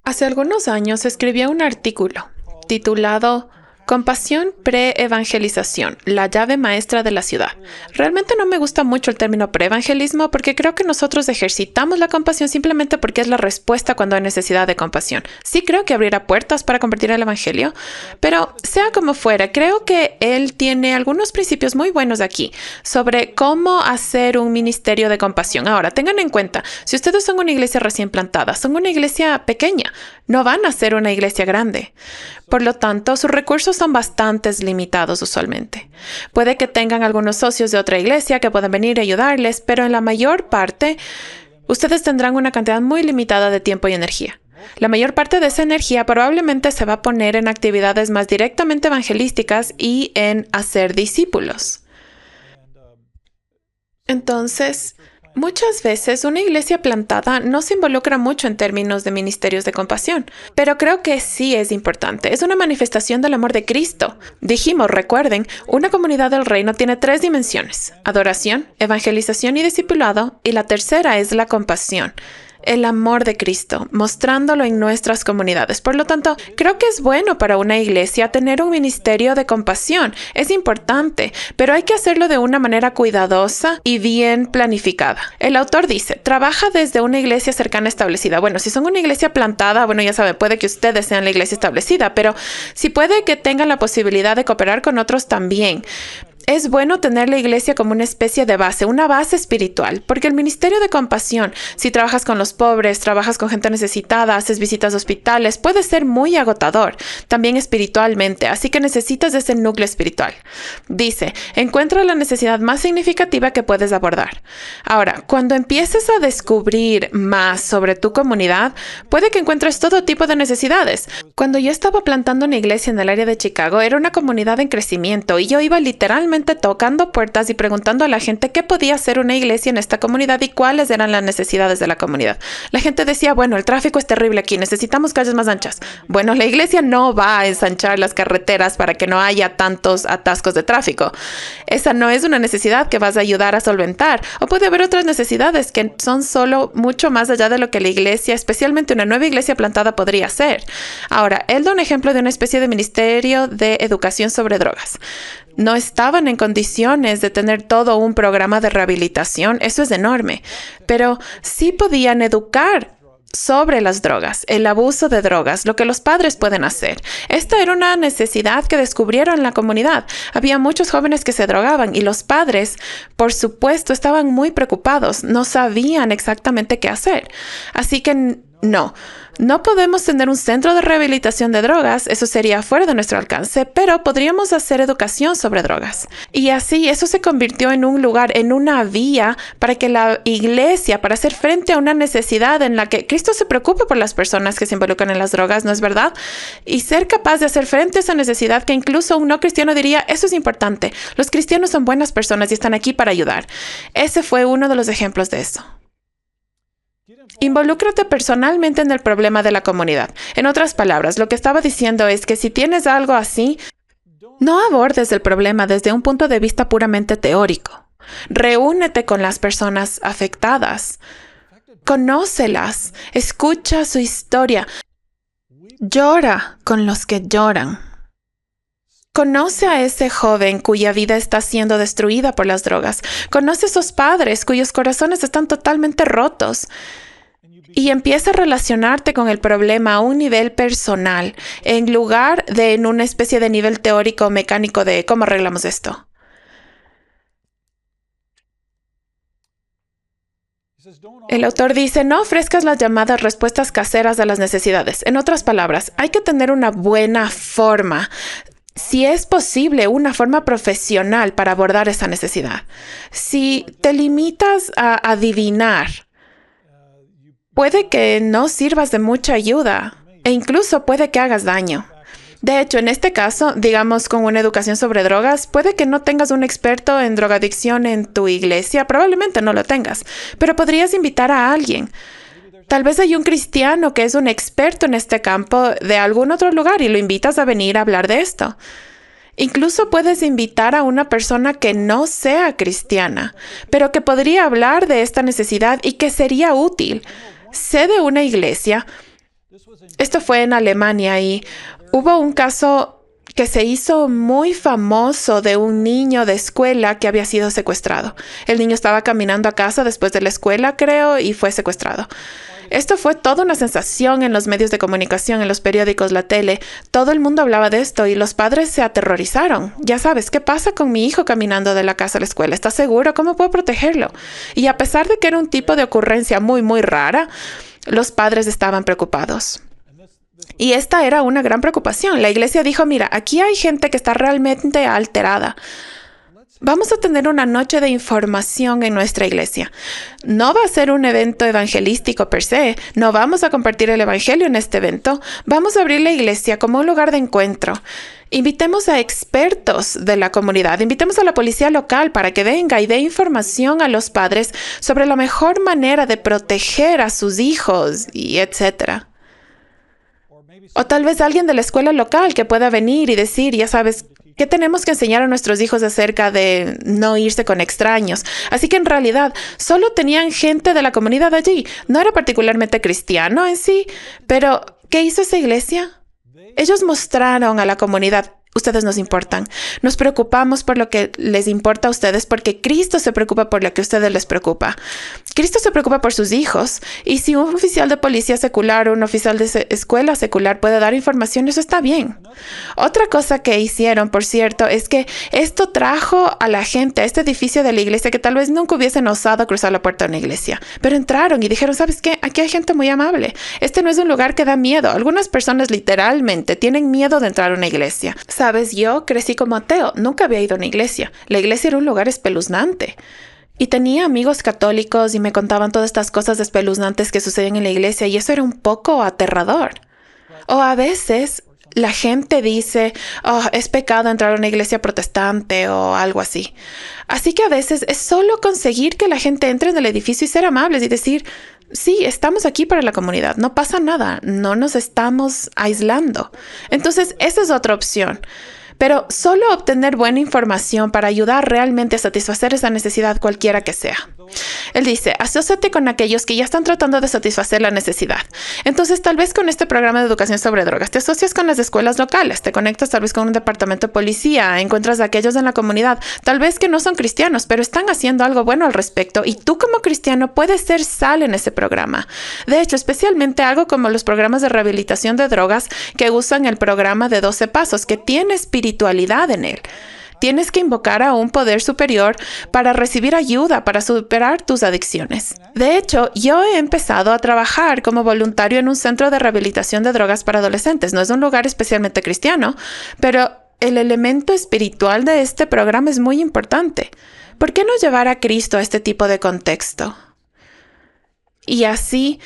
Hace algunos años escribí un artículo titulado Compasión pre-evangelización, la llave maestra de la ciudad. Realmente no me gusta mucho el término pre-evangelismo porque creo que nosotros ejercitamos la compasión simplemente porque es la respuesta cuando hay necesidad de compasión. Sí creo que abrirá puertas para compartir el evangelio, pero sea como fuera, creo que él tiene algunos principios muy buenos aquí sobre cómo hacer un ministerio de compasión. Ahora, tengan en cuenta, si ustedes son una iglesia recién plantada, son una iglesia pequeña, no van a ser una iglesia grande. Por lo tanto, sus recursos son bastante limitados usualmente. Puede que tengan algunos socios de otra iglesia que puedan venir a ayudarles, pero en la mayor parte, ustedes tendrán una cantidad muy limitada de tiempo y energía. La mayor parte de esa energía probablemente se va a poner en actividades más directamente evangelísticas y en hacer discípulos. Entonces, muchas veces una iglesia plantada no se involucra mucho en términos de ministerios de compasión, pero creo que sí es importante. Es una manifestación del amor de Cristo. Dijimos, recuerden, una comunidad del reino tiene 3 dimensiones: adoración, evangelización y discipulado, y la tercera es la compasión. El amor de Cristo, mostrándolo en nuestras comunidades. Por lo tanto, creo que es bueno para una iglesia tener un ministerio de compasión. Es importante, pero hay que hacerlo de una manera cuidadosa y bien planificada. El autor dice, trabaja desde una iglesia cercana establecida. Bueno, si son una iglesia plantada, bueno, ya saben, puede que ustedes sean la iglesia establecida, pero si puede que tengan la posibilidad de cooperar con otros también. Es bueno tener la iglesia como una especie de base, una base espiritual, porque el ministerio de compasión, si trabajas con los pobres, trabajas con gente necesitada, haces visitas a hospitales, puede ser muy agotador, también espiritualmente, así que necesitas de ese núcleo espiritual. Dice, encuentra la necesidad más significativa que puedes abordar. Ahora, cuando empieces a descubrir más sobre tu comunidad, puede que encuentres todo tipo de necesidades. Cuando yo estaba plantando una iglesia en el área de Chicago, era una comunidad en crecimiento y yo iba literalmente tocando puertas y preguntando a la gente qué podía hacer una iglesia en esta comunidad y cuáles eran las necesidades de la comunidad. La gente decía, bueno, el tráfico es terrible aquí, necesitamos calles más anchas. Bueno, la iglesia no va a ensanchar las carreteras para que no haya tantos atascos de tráfico. Esa no es una necesidad que vas a ayudar a solventar. O puede haber otras necesidades que son solo mucho más allá de lo que la iglesia, especialmente una nueva iglesia plantada, podría hacer. Ahora, él da un ejemplo de una especie de ministerio de educación sobre drogas. No estaban en condiciones de tener todo un programa de rehabilitación, eso es enorme, pero sí podían educar sobre las drogas, el abuso de drogas, lo que los padres pueden hacer. Esta era una necesidad que descubrieron en la comunidad. Había muchos jóvenes que se drogaban y los padres, por supuesto, estaban muy preocupados, no sabían exactamente qué hacer. Así que no podemos tener un centro de rehabilitación de drogas, eso sería fuera de nuestro alcance, pero podríamos hacer educación sobre drogas. Y así eso se convirtió en un lugar, en una vía para que la iglesia, para hacer frente a una necesidad en la que Cristo se preocupa por las personas que se involucran en las drogas, ¿no es verdad? Y ser capaz de hacer frente a esa necesidad que incluso un no cristiano diría, eso es importante. Los cristianos son buenas personas y están aquí para ayudar. Ese fue uno de los ejemplos de eso. Involúcrate personalmente en el problema de la comunidad. En otras palabras, lo que estaba diciendo es que si tienes algo así, no abordes el problema desde un punto de vista puramente teórico. Reúnete con las personas afectadas. Conócelas. Escucha su historia. Llora con los que lloran. Conoce a ese joven cuya vida está siendo destruida por las drogas. Conoce a esos padres cuyos corazones están totalmente rotos. Y empieza a relacionarte con el problema a un nivel personal, en lugar de en una especie de nivel teórico o mecánico de cómo arreglamos esto. El autor dice, no ofrezcas las llamadas respuestas caseras a las necesidades. En otras palabras, hay que tener una buena forma, si es posible, una forma profesional para abordar esa necesidad. Si te limitas a adivinar, puede que no sirvas de mucha ayuda e incluso puede que hagas daño. De hecho, en este caso, digamos con una educación sobre drogas, puede que no tengas un experto en drogadicción en tu iglesia, probablemente no lo tengas, pero podrías invitar a alguien. Tal vez hay un cristiano que es un experto en este campo de algún otro lugar y lo invitas a venir a hablar de esto. Incluso puedes invitar a una persona que no sea cristiana, pero que podría hablar de esta necesidad y que sería útil. Sé de una iglesia Esto fue en Alemania y hubo un caso que se hizo muy famoso de un niño de escuela que había sido secuestrado. El niño estaba caminando a casa después de la escuela, creo, y fue secuestrado. Esto fue toda una sensación en los medios de comunicación, en los periódicos, la tele. Todo el mundo hablaba de esto y los padres se aterrorizaron. Ya sabes, ¿qué pasa con mi hijo caminando de la casa a la escuela? ¿Estás seguro? ¿Cómo puedo protegerlo? Y a pesar de que era un tipo de ocurrencia muy, muy rara, los padres estaban preocupados. Y esta era una gran preocupación. La iglesia dijo, mira, aquí hay gente que está realmente alterada. Vamos a tener una noche de información en nuestra iglesia. No va a ser un evento evangelístico per se. No vamos a compartir el evangelio en este evento. Vamos a abrir la iglesia como un lugar de encuentro. Invitemos a expertos de la comunidad. Invitemos a la policía local para que venga y dé información a los padres sobre la mejor manera de proteger a sus hijos y etcétera. O tal vez alguien de la escuela local que pueda venir y decir, ya sabes, ¿qué tenemos que enseñar a nuestros hijos acerca de no irse con extraños? Así que en realidad solo tenían gente de la comunidad allí. No era particularmente cristiano en sí, pero ¿qué hizo esa iglesia? Ellos mostraron a la comunidad, ustedes nos importan. Nos preocupamos por lo que les importa a ustedes porque Cristo se preocupa por lo que a ustedes les preocupa. Cristo se preocupa por sus hijos y si un oficial de policía secular o un oficial de escuela secular puede dar información, eso está bien. Otra cosa que hicieron, por cierto, es que esto trajo a la gente a este edificio de la iglesia que tal vez nunca hubiesen osado cruzar la puerta de una iglesia. Pero entraron y dijeron, ¿sabes qué? Aquí hay gente muy amable. Este no es un lugar que da miedo. Algunas personas literalmente tienen miedo de entrar a una iglesia. Sabes, yo crecí como ateo. Nunca había ido a una iglesia. La iglesia era un lugar espeluznante. Y tenía amigos católicos y me contaban todas estas cosas espeluznantes que suceden en la iglesia y eso era un poco aterrador. O a veces la gente dice, oh, es pecado entrar a una iglesia protestante o algo así. Así que a veces es solo conseguir que la gente entre en el edificio y ser amables y decir, sí, estamos aquí para la comunidad, no pasa nada, no nos estamos aislando. Entonces, esa es otra opción. Pero solo obtener buena información para ayudar realmente a satisfacer esa necesidad cualquiera que sea. Él dice, asóciate con aquellos que ya están tratando de satisfacer la necesidad. Entonces, tal vez con este programa de educación sobre drogas, te asocias con las escuelas locales, te conectas tal vez con un departamento de policía, encuentras a aquellos en la comunidad, tal vez que no son cristianos, pero están haciendo algo bueno al respecto y tú como cristiano puedes ser sal en ese programa. De hecho, especialmente algo como los programas de rehabilitación de drogas que usan el programa de 12 pasos, que tiene espiritualidad en él. Tienes que invocar a un poder superior para recibir ayuda para superar tus adicciones. De hecho, yo he empezado a trabajar como voluntario en un centro de rehabilitación de drogas para adolescentes. No es un lugar especialmente cristiano, pero el elemento espiritual de este programa es muy importante. ¿Por qué no llevar a Cristo a este tipo de contexto? Y así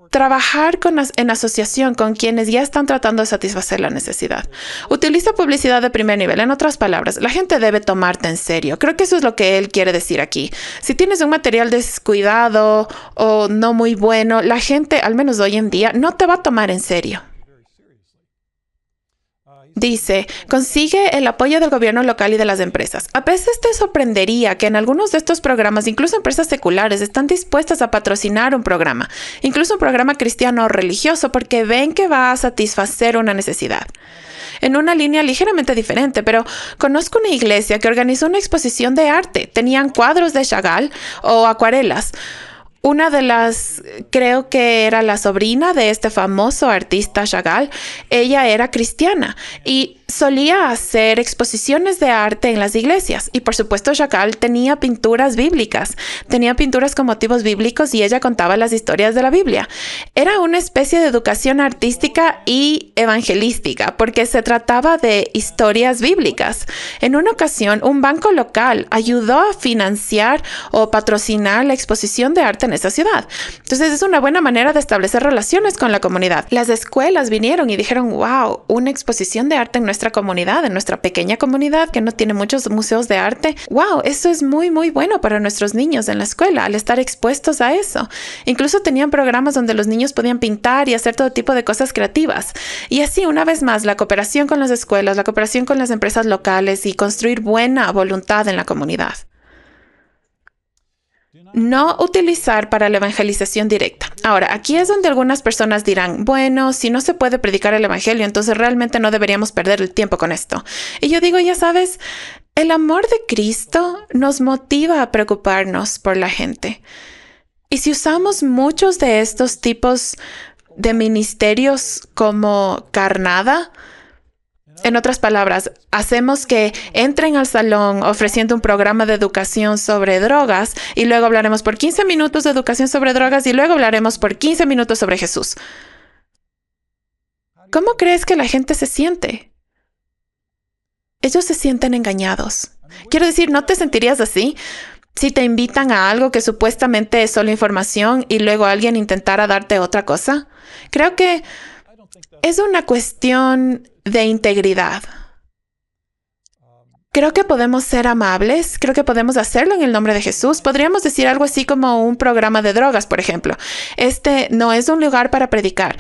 trabajar en asociación con quienes ya están tratando de satisfacer la necesidad. Utiliza publicidad de primer nivel. En otras palabras, la gente debe tomarte en serio. Creo que eso es lo que él quiere decir aquí. Si tienes un material descuidado o no muy bueno, la gente, al menos hoy en día, no te va a tomar en serio. Dice, consigue el apoyo del gobierno local y de las empresas. A veces te sorprendería que en algunos de estos programas, incluso empresas seculares, están dispuestas a patrocinar un programa, incluso un programa cristiano o religioso, porque ven que va a satisfacer una necesidad. En una línea ligeramente diferente, pero conozco una iglesia que organizó una exposición de arte. Tenían cuadros de Chagall o acuarelas. Una de las, creo que era la sobrina de este famoso artista Chagall, ella era cristiana y solía hacer exposiciones de arte en las iglesias. Y por supuesto Chagall tenía pinturas bíblicas, tenía pinturas con motivos bíblicos y ella contaba las historias de la Biblia. Era una especie de educación artística y evangelística porque se trataba de historias bíblicas. En una ocasión, un banco local ayudó a financiar o patrocinar la exposición de arte en esa ciudad. Entonces es una buena manera de establecer relaciones con la comunidad. Las escuelas vinieron y dijeron, wow, una exposición de arte en nuestra comunidad, en nuestra pequeña comunidad que no tiene muchos museos de arte. Wow, eso es muy, muy bueno para nuestros niños en la escuela al estar expuestos a eso. Incluso tenían programas donde los niños podían pintar y hacer todo tipo de cosas creativas. Y así, una vez más, la cooperación con las escuelas, la cooperación con las empresas locales y construir buena voluntad en la comunidad. no utilizar para la evangelización directa. Ahora, aquí es donde algunas personas dirán, bueno, si no se puede predicar el evangelio, entonces realmente no deberíamos perder el tiempo con esto. Y yo digo, ya sabes, el amor de Cristo nos motiva a preocuparnos por la gente. Y si usamos muchos de estos tipos de ministerios como carnada, en otras palabras, hacemos que entren al salón ofreciendo un programa de educación sobre drogas y luego hablaremos por 15 minutos de educación sobre drogas y luego hablaremos por 15 minutos sobre Jesús. ¿Cómo crees que la gente se siente? Ellos se sienten engañados. Quiero decir, ¿no te sentirías así si te invitan a algo que supuestamente es solo información y luego alguien intentara darte otra cosa? Creo que es una cuestión de integridad. Creo que podemos ser amables, creo que podemos hacerlo en el nombre de Jesús. Podríamos decir algo así como un programa de drogas, por ejemplo. Este no es un lugar para predicar,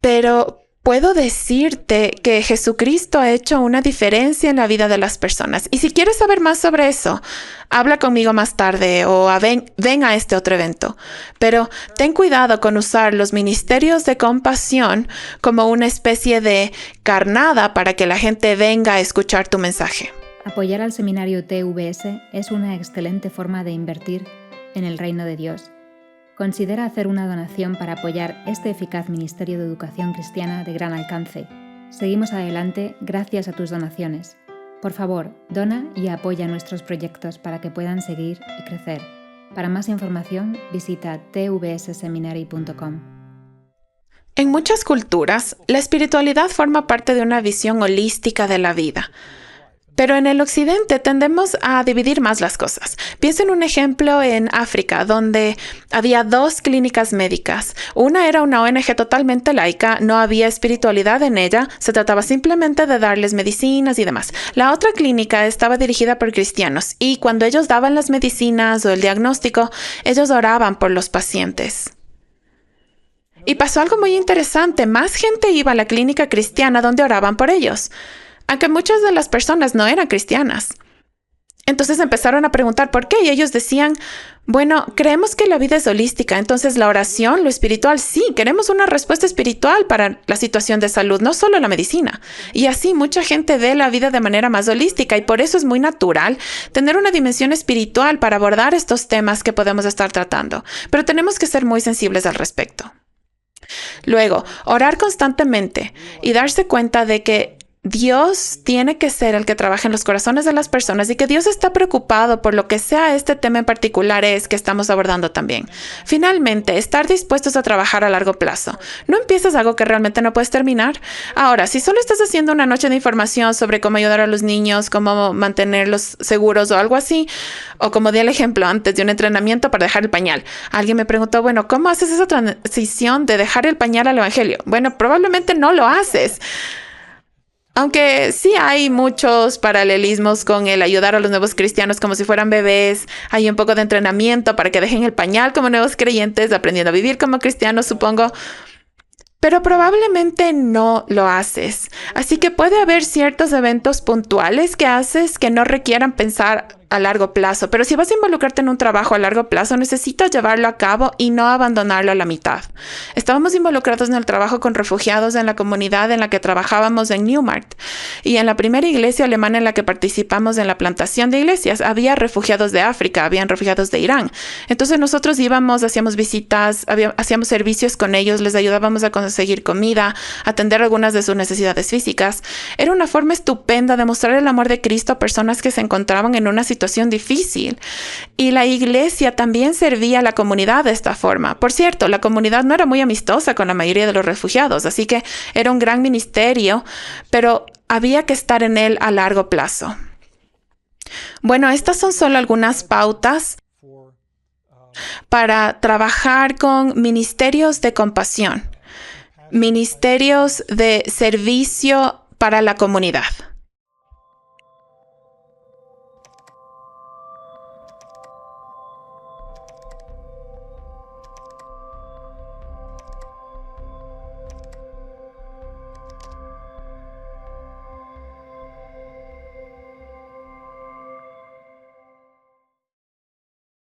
pero puedo decirte que Jesucristo ha hecho una diferencia en la vida de las personas. Y si quieres saber más sobre eso, habla conmigo más tarde o ven a este otro evento. Pero ten cuidado con usar los ministerios de compasión como una especie de carnada para que la gente venga a escuchar tu mensaje. Apoyar al seminario TVS es una excelente forma de invertir en el reino de Dios. Considera hacer una donación para apoyar este eficaz ministerio de educación cristiana de gran alcance. Seguimos adelante gracias a tus donaciones. Por favor, dona y apoya nuestros proyectos para que puedan seguir y crecer. Para más información, visita tvsseminary.com. En muchas culturas, la espiritualidad forma parte de una visión holística de la vida. Pero en el occidente tendemos a dividir más las cosas. Piensa en un ejemplo en África, donde había 2 clínicas médicas. Una era una ONG totalmente laica, no había espiritualidad en ella, se trataba simplemente de darles medicinas y demás. La otra clínica estaba dirigida por cristianos y cuando ellos daban las medicinas o el diagnóstico, ellos oraban por los pacientes. Y pasó algo muy interesante, más gente iba a la clínica cristiana donde oraban por ellos, aunque muchas de las personas no eran cristianas. Entonces empezaron a preguntar por qué y ellos decían, bueno, creemos que la vida es holística, entonces la oración, lo espiritual, sí, queremos una respuesta espiritual para la situación de salud, no solo la medicina. Y así mucha gente ve la vida de manera más holística y por eso es muy natural tener una dimensión espiritual para abordar estos temas que podemos estar tratando, pero tenemos que ser muy sensibles al respecto. Luego, orar constantemente y darse cuenta de que Dios tiene que ser el que trabaje en los corazones de las personas y que Dios está preocupado por lo que sea este tema en particular es que estamos abordando también. Finalmente, estar dispuestos a trabajar a largo plazo. No empieces algo que realmente no puedes terminar. Ahora, si solo estás haciendo una noche de información sobre cómo ayudar a los niños, cómo mantenerlos seguros o algo así, o como di el ejemplo antes de un entrenamiento para dejar el pañal. Alguien me preguntó, bueno, ¿cómo haces esa transición de dejar el pañal al evangelio? Bueno, probablemente no lo haces. Aunque sí hay muchos paralelismos con el ayudar a los nuevos cristianos como si fueran bebés, hay un poco de entrenamiento para que dejen el pañal como nuevos creyentes, aprendiendo a vivir como cristianos, supongo. Pero probablemente no lo haces. Así que puede haber ciertos eventos puntuales que haces que no requieran pensar a largo plazo. Pero si vas a involucrarte en un trabajo a largo plazo, necesitas llevarlo a cabo y no abandonarlo a la mitad. Estábamos involucrados en el trabajo con refugiados en la comunidad en la que trabajábamos en Newmarket. Y en la primera iglesia alemana en la que participamos en la plantación de iglesias, había refugiados de África, habían refugiados de Irán. Entonces nosotros íbamos, hacíamos visitas, hacíamos servicios con ellos, les ayudábamos a conseguir comida, atender algunas de sus necesidades físicas. Era una forma estupenda de mostrar el amor de Cristo a personas que se encontraban en una situación difícil. Y la iglesia también servía a la comunidad de esta forma. Por cierto, la comunidad no era muy amistosa con la mayoría de los refugiados, así que era un gran ministerio, pero había que estar en él a largo plazo. Bueno, estas son solo algunas pautas para trabajar con ministerios de compasión, ministerios de servicio para la comunidad.